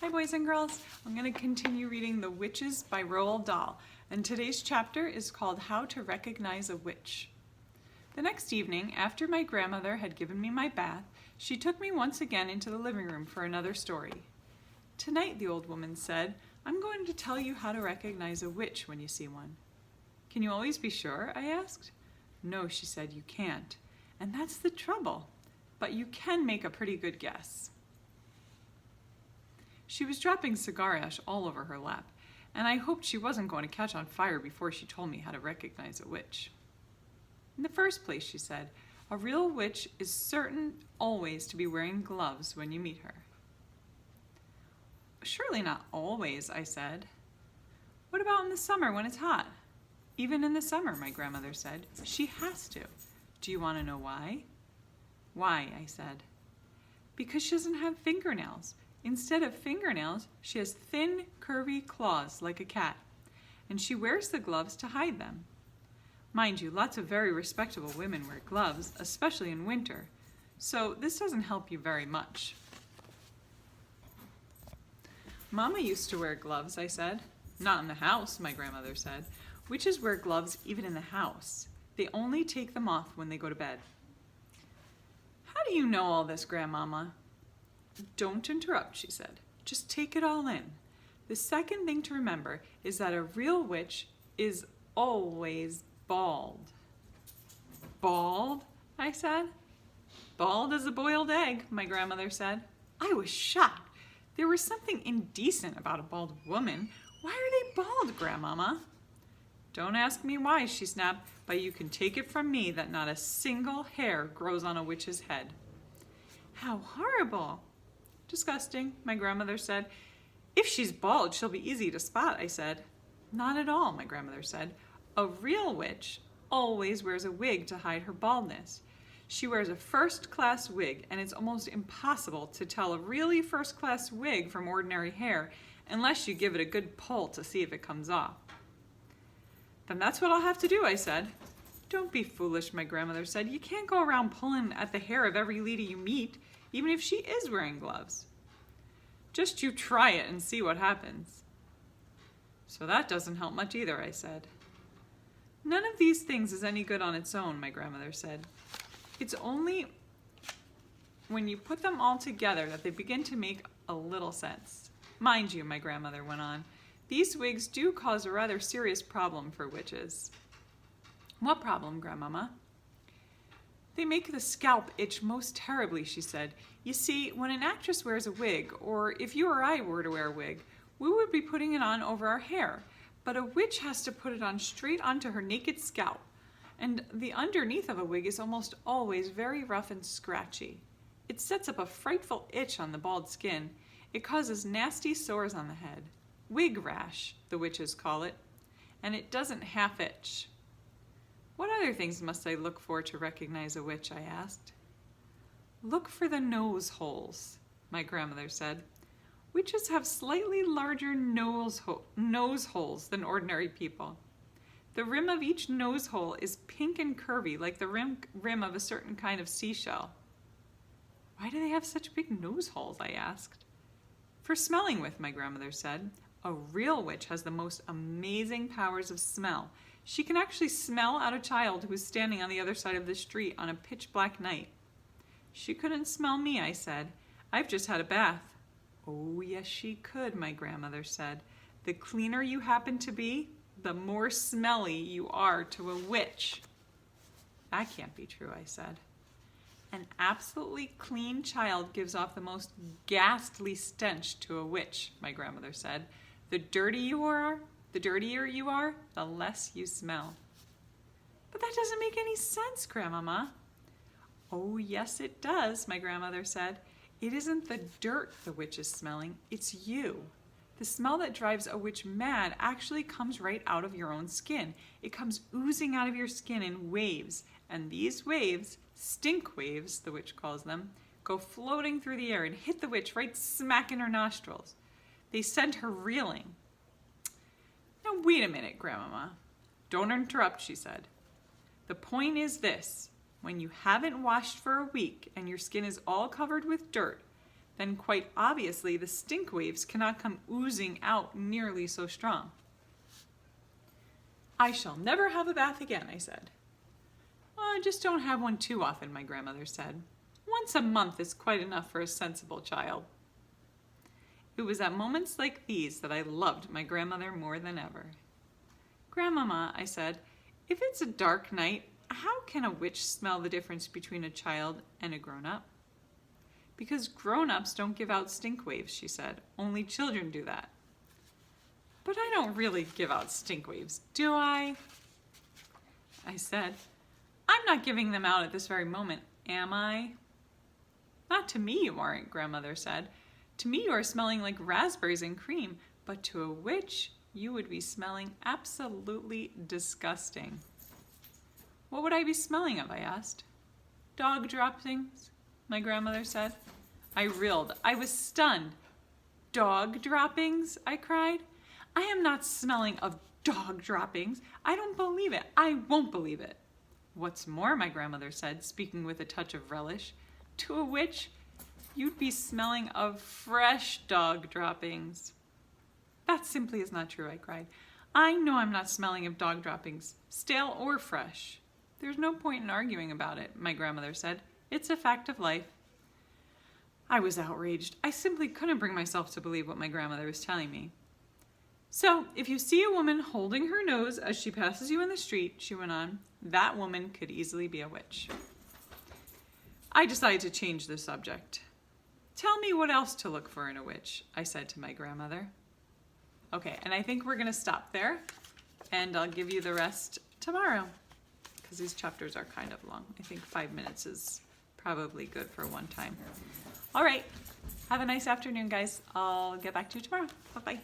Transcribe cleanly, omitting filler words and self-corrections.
Hi boys and girls, I'm going to continue reading The Witches by Roald Dahl, and today's chapter is called How to Recognize a Witch. The next evening, after my grandmother had given me my bath, she took me once again into the living room for another story. Tonight, the old woman said, I'm going to tell you how to recognize a witch when you see one. Can you always be sure? I asked. No, she said, you can't. And that's the trouble. But you can make a pretty good guess. She was dropping cigar ash all over her lap, and I hoped she wasn't going to catch on fire before she told me how to recognize a witch. In the first place, she said, a real witch is certain always to be wearing gloves when you meet her. Surely not always, I said. What about in the summer when it's hot? Even in the summer, my grandmother said, she has to. Do you want to know why? Why, I said. Because she doesn't have fingernails. Instead of fingernails, she has thin, curvy claws like a cat, and she wears the gloves to hide them. Mind you, lots of very respectable women wear gloves, especially in winter, so this doesn't help you very much. Mama used to wear gloves, I said. Not in the house, my grandmother said. Witches wear gloves even in the house. They only take them off when they go to bed. How do you know all this, Grandmama? Don't interrupt, she said. Just take it all in. The second thing to remember is that a real witch is always bald. Bald? I said. Bald as a boiled egg, my grandmother said. I was shocked. There was something indecent about a bald woman. Why are they bald, Grandmama? Don't ask me why, she snapped, but you can take it from me that not a single hair grows on a witch's head. How horrible! Disgusting, my grandmother said. If she's bald, she'll be easy to spot, I said. Not at all, my grandmother said. A real witch always wears a wig to hide her baldness. She wears a first-class wig, and it's almost impossible to tell a really first-class wig from ordinary hair unless you give it a good pull to see if it comes off. Then that's what I'll have to do, I said. Don't be foolish, my grandmother said. You can't go around pulling at the hair of every lady you meet, even if she is wearing gloves. Just you try it and see what happens. So that doesn't help much either, I said. None of these things is any good on its own, my grandmother said. It's only when you put them all together that they begin to make a little sense. Mind you, my grandmother went on, these wigs do cause a rather serious problem for witches. What problem, Grandmama? They make the scalp itch most terribly, she said. You see, when an actress wears a wig, or if you or I were to wear a wig, we would be putting it on over our hair. But a witch has to put it on straight onto her naked scalp. And the underneath of a wig is almost always very rough and scratchy. It sets up a frightful itch on the bald skin. It causes nasty sores on the head. Wig rash, the witches call it. And it doesn't half itch. What other things must I look for to recognize a witch, I asked. Look for the nose holes, my grandmother said. Witches have slightly larger nose holes than ordinary people. The rim of each nose hole is pink and curvy, like the rim of a certain kind of seashell. Why do they have such big nose holes, I asked. For smelling with, my grandmother said. A real witch has the most amazing powers of smell. She can actually smell out a child who is standing on the other side of the street on a pitch-black night. She couldn't smell me, I said. I've just had a bath. Oh, yes, she could, my grandmother said. The cleaner you happen to be, the more smelly you are to a witch. That can't be true, I said. An absolutely clean child gives off the most ghastly stench to a witch, my grandmother said. The dirtier you are, the less you smell. But that doesn't make any sense, Grandmama. Oh, yes, it does, my grandmother said. It isn't the dirt the witch is smelling, it's you. The smell that drives a witch mad actually comes right out of your own skin. It comes oozing out of your skin in waves, and these waves, stink waves, the witch calls them, go floating through the air and hit the witch right smack in her nostrils. They send her reeling. Now wait a minute, Grandmama. Don't interrupt, she said. The point is this. When you haven't washed for a week and your skin is all covered with dirt, then quite obviously the stink waves cannot come oozing out nearly so strong. I shall never have a bath again, I said. Well, just don't have one too often, my grandmother said. Once a month is quite enough for a sensible child. It was at moments like these that I loved my grandmother more than ever. Grandmama, I said, if it's a dark night, how can a witch smell the difference between a child and a grown-up? Because grown-ups don't give out stink waves, she said. Only children do that. But I don't really give out stink waves, do I? I said, I'm not giving them out at this very moment, am I? Not to me you aren't, Grandmother said. To me you are smelling like raspberries and cream, but to a witch you would be smelling absolutely disgusting. What would I be smelling of, I asked. Dog droppings, my grandmother said. I reeled. I was stunned. Dog droppings, I cried. I am not smelling of dog droppings. I don't believe it. I won't believe it. What's more, my grandmother said, speaking with a touch of relish, to a witch, you'd be smelling of fresh dog droppings. That simply is not true, I cried. I know I'm not smelling of dog droppings, stale or fresh. There's no point in arguing about it, my grandmother said. It's a fact of life. I was outraged. I simply couldn't bring myself to believe what my grandmother was telling me. So, if you see a woman holding her nose as she passes you in the street, she went on, that woman could easily be a witch. I decided to change the subject. Tell me what else to look for in a witch, I said to my grandmother. Okay, and I think we're going to stop there, and I'll give you the rest tomorrow, because these chapters are kind of long. I think 5 minutes is probably good for one time. All right, have a nice afternoon, guys. I'll get back to you tomorrow. Bye-bye.